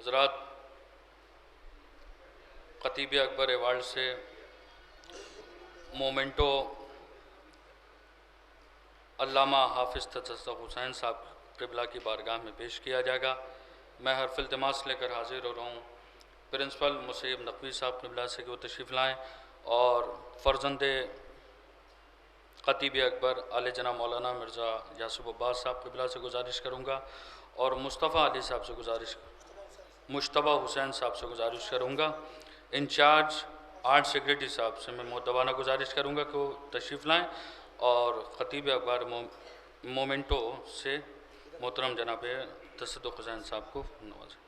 हज़रात, खतीब Akbar award से memento अल्लामा हाफिज़ तसद्दुक़ हुसैन साहब क़िबला की बारगाह में पेश किया जाएगा। मैं हर्फ़ इल्तिमास लेकर हाज़िर हो रहा हूँ प्रिंसिपल मुसैयब नकवी साहब क़िबला से कि वो तशरीफ़ लाएँ और फ़र्ज़ंदे खतीब अकबर आले जनाब मौलाना मिर्ज़ा यासूब अब्बास साहब क़िबला से गुजारिश करूँगा और मुस्तफ़ा अली साहब से मुश्तबा हुसैन साहब से गुजारिश करूँगा। इंचार्ज आर्ट सेक्रेटरी साहब से मैं मुद्दबाना गुजारिश करूँगा कि वो तशरीफ़ लाएँ और खतीब अकबर मोमेंटो से मोहतरम जनाब तसद्दुक़ हुसैन साहब को नवाजें।